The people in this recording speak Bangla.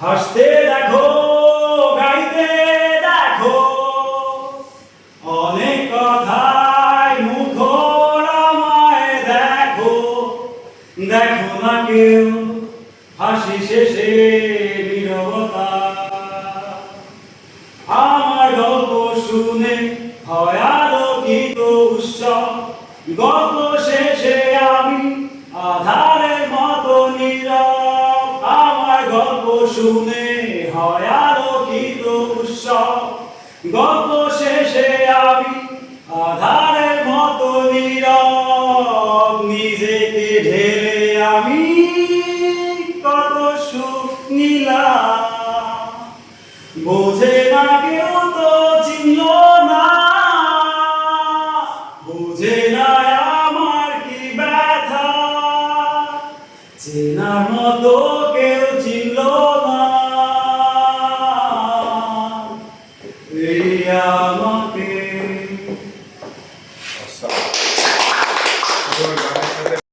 হাসতে দেখো, গাইতে দেখো, অনেক কথায় মুখর আমায় দেখো। দেখো না কেউ হাসি শেষে নীরবতা। আমার গল্প শুনে হয় আলোকিত উৎসব। গল্প শেষে আমি আধারের মতো নীরব। আমার গল্প শুনে হয় আলোকিত উৎসব। গল্প শেষে আমি আধারের মতো নীরব। নিজেকে ঢেলে আমি কত সুখ নিলাম। বোঝে না কেউ তো চিনল না, বোঝে না আমার কি ব্যথা। চেনার মতো কেউ চিনল না, এই আমাকে